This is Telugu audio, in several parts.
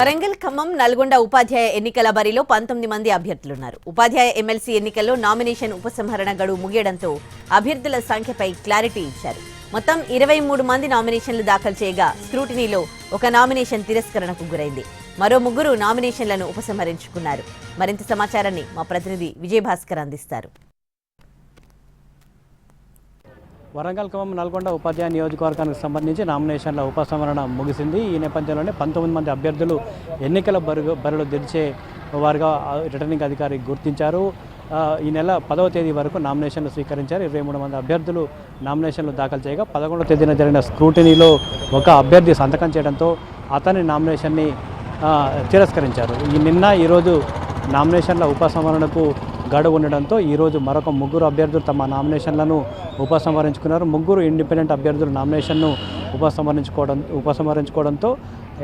వరంగల్ ఖమ్మం నల్గొండ ఉపాధ్యాయ ఎన్నికల బరిలో 19 మంది అభ్యర్థులున్నారు. ఉపాధ్యాయ ఎమ్మెల్సీ ఎన్నికల్లో నామినేషన్ ఉపసంహరణ గడువు ముగియడంతో అభ్యర్థుల సంఖ్యపై క్లారిటీ ఇచ్చారు. మొత్తం 23 మంది నామినేషన్లు దాఖలు చేయగా స్క్రూటినీలో ఒక నామినేషన్ తిరస్కరణకు గురైంది. మరో 3 నామినేషన్లను ఉపసంహరించుకున్నారు. మరింత సమాచారాన్ని మా ప్రతినిధి విజయభాస్కర్ అందిస్తారు. వరంగల్ ఖమ్మం నల్గొండ ఉపాధ్యాయ నియోజకవర్గానికి సంబంధించి నామినేషన్ల ఉపసంహరణ ముగిసింది. ఈ నేపథ్యంలోనే 19 మంది అభ్యర్థులు ఎన్నికల బరిలో గెలిచే వారుగా రిటర్నింగ్ అధికారి గుర్తించారు. ఈ నెల 10వ తేదీ వరకు నామినేషన్లు స్వీకరించారు. 23 మంది అభ్యర్థులు నామినేషన్లు దాఖలు చేయగా 11వ తేదీన జరిగిన స్క్రూటినీలో ఒక అభ్యర్థి సంతకం చేయడంతో అతని నామినేషన్ని తిరస్కరించారు. ఈరోజు నామినేషన్ల ఉపసంహరణకు గడువు ఉండడంతో ఈరోజు మరొక 3 అభ్యర్థులు తమ నామినేషన్లను ఉపసంహరించుకున్నారు. 3 ఇండిపెండెంట్ అభ్యర్థులు నామినేషన్ను ఉపసంహరించుకోవడంతో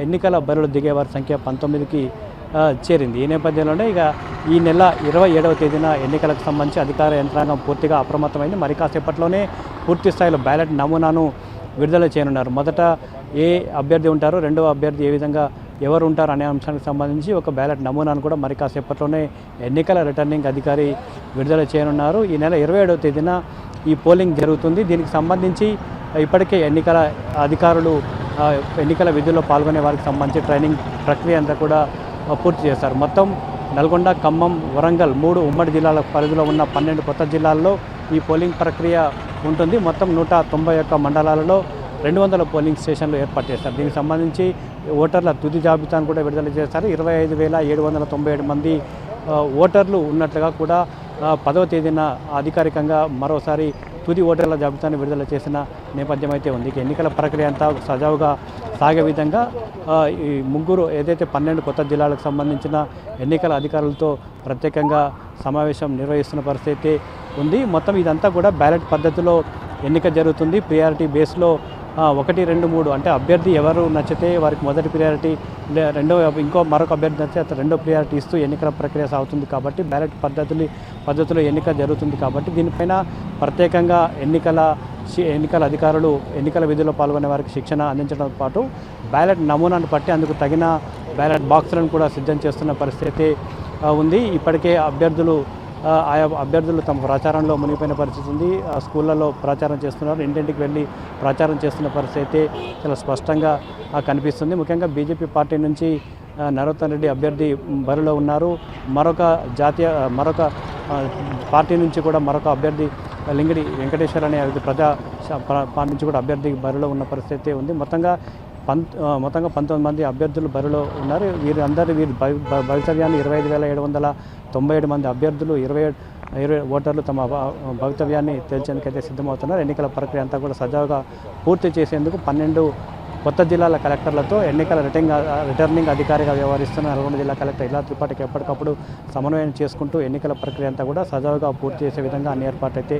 ఎన్నికల బరిలో దిగే వారి సంఖ్య 19కి చేరింది. ఈ నేపథ్యంలోనే ఈ నెల 27వ తేదీన ఎన్నికలకు సంబంధించి అధికార యంత్రాంగం పూర్తిగా అప్రమత్తమైంది. మరి కాసేపట్లోనే పూర్తి స్థాయిలో బ్యాలెట్ నమూనాను విడుదల చేయనున్నారు. మొదట ఏ అభ్యర్థి ఉంటారో, రెండవ అభ్యర్థి ఏ విధంగా ఎవరు ఉంటారు అనే అంశానికి సంబంధించి ఒక బ్యాలెట్ నమూనాను కూడా మరి కాసేపట్లోనే ఎన్నికల రిటర్నింగ్ అధికారి విడుదల చేయనున్నారు. ఈ నెల 27వ తేదీన ఈ పోలింగ్ జరుగుతుంది. దీనికి సంబంధించి ఇప్పటికే ఎన్నికల అధికారులు ఎన్నికల విధుల్లో పాల్గొనే వారికి సంబంధించి ట్రైనింగ్ ప్రక్రియ అంతా కూడా పూర్తి చేస్తారు. మొత్తం నల్గొండ, ఖమ్మం, వరంగల్ 3 ఉమ్మడి జిల్లాల పరిధిలో ఉన్న 12 కొత్త జిల్లాల్లో ఈ పోలింగ్ ప్రక్రియ ఉంటుంది. మొత్తం 191 మండలాలలో 200 పోలింగ్ స్టేషన్లు ఏర్పాటు చేస్తారు. దీనికి సంబంధించి ఓటర్ల తుది జాబితాను కూడా విడుదల చేస్తారు. 25,797 మంది ఓటర్లు ఉన్నట్లుగా కూడా 10వ తేదీన అధికారికంగా మరోసారి తుది ఓటర్ల జాబితాను విడుదల చేసిన నేపథ్యం అయితే ఉంది. ఎన్నికల ప్రక్రియ అంతా సజావుగా సాగే విధంగా ఈ 3 ఏదైతే 12 కొత్త జిల్లాలకు సంబంధించిన ఎన్నికల అధికారులతో ప్రత్యేకంగా సమావేశం నిర్వహిస్తున్న పరిస్థితి ఉంది. మొత్తం ఇదంతా కూడా బ్యాలెట్ పద్ధతిలో ఎన్నిక జరుగుతుంది. ప్రియారిటీ బేస్లో 1, 2, 3 అంటే అభ్యర్థి ఎవరు నచ్చితే వారికి మొదటి ప్రియారిటీ, మరొక అభ్యర్థి నచ్చితే అతను రెండో ప్రియారిటీ ఇస్తూ ఎన్నికల ప్రక్రియ సాగుతుంది. కాబట్టి బ్యాలెట్ పద్ధతిలో ఎన్నిక జరుగుతుంది. కాబట్టి దీనిపైన ప్రత్యేకంగా ఎన్నికల అధికారులు ఎన్నికల విధుల్లో పాల్గొనే వారికి శిక్షణ అందించడంతో పాటు బ్యాలెట్ నమూనాను బట్టి అందుకు తగిన బ్యాలెట్ బాక్సులను కూడా సిద్ధం చేస్తున్న పరిస్థితి ఉంది. ఇప్పటికే ఆయా అభ్యర్థులు తమ ప్రచారంలో మునిగిపోయిన పరిస్థితి ఉంది. స్కూళ్ళలో ప్రచారం చేస్తున్నారు, ఇంటింటికి వెళ్ళి ప్రచారం చేస్తున్న పరిస్థితి చాలా స్పష్టంగా కనిపిస్తుంది. ముఖ్యంగా బీజేపీ పార్టీ నుంచి నరోత్తమ్ రెడ్డి అభ్యర్థి బరిలో ఉన్నారు. మరొక పార్టీ నుంచి కూడా మరొక అభ్యర్థి లింగిడి వెంకటేశ్వర్ అనే ప్రజా పార్టీ నుంచి కూడా అభ్యర్థి బరిలో ఉన్న పరిస్థితి ఉంది. మొత్తంగా 19 మంది అభ్యర్థులు బరిలో ఉన్నారు. వీరి భవితవ్యాన్ని 25,797 మంది అభ్యర్థులు 20 ఓటర్లు తమ భవితవ్యాన్ని తేల్చేందుకైతే సిద్ధమవుతున్నారు. ఎన్నికల ప్రక్రియ అంతా కూడా సజావుగా పూర్తి చేసేందుకు 12 కొత్త జిల్లాల కలెక్టర్లతో ఎన్నికల రిటర్నింగ్ అధికారిగా వ్యవహరిస్తున్న నల్గొండ జిల్లా కలెక్టర్ ఇలా త్రిపాఠికి ఎప్పటికప్పుడు సమన్వయం చేసుకుంటూ ఎన్నికల ప్రక్రియ అంతా కూడా సజావుగా పూర్తి చేసే విధంగా అన్ని ఏర్పాట్లు అయితే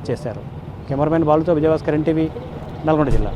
చేశారు. కెమెరామెన్ బాలుతో విజయభాస్కర్, NTV, నల్గొండ జిల్లా.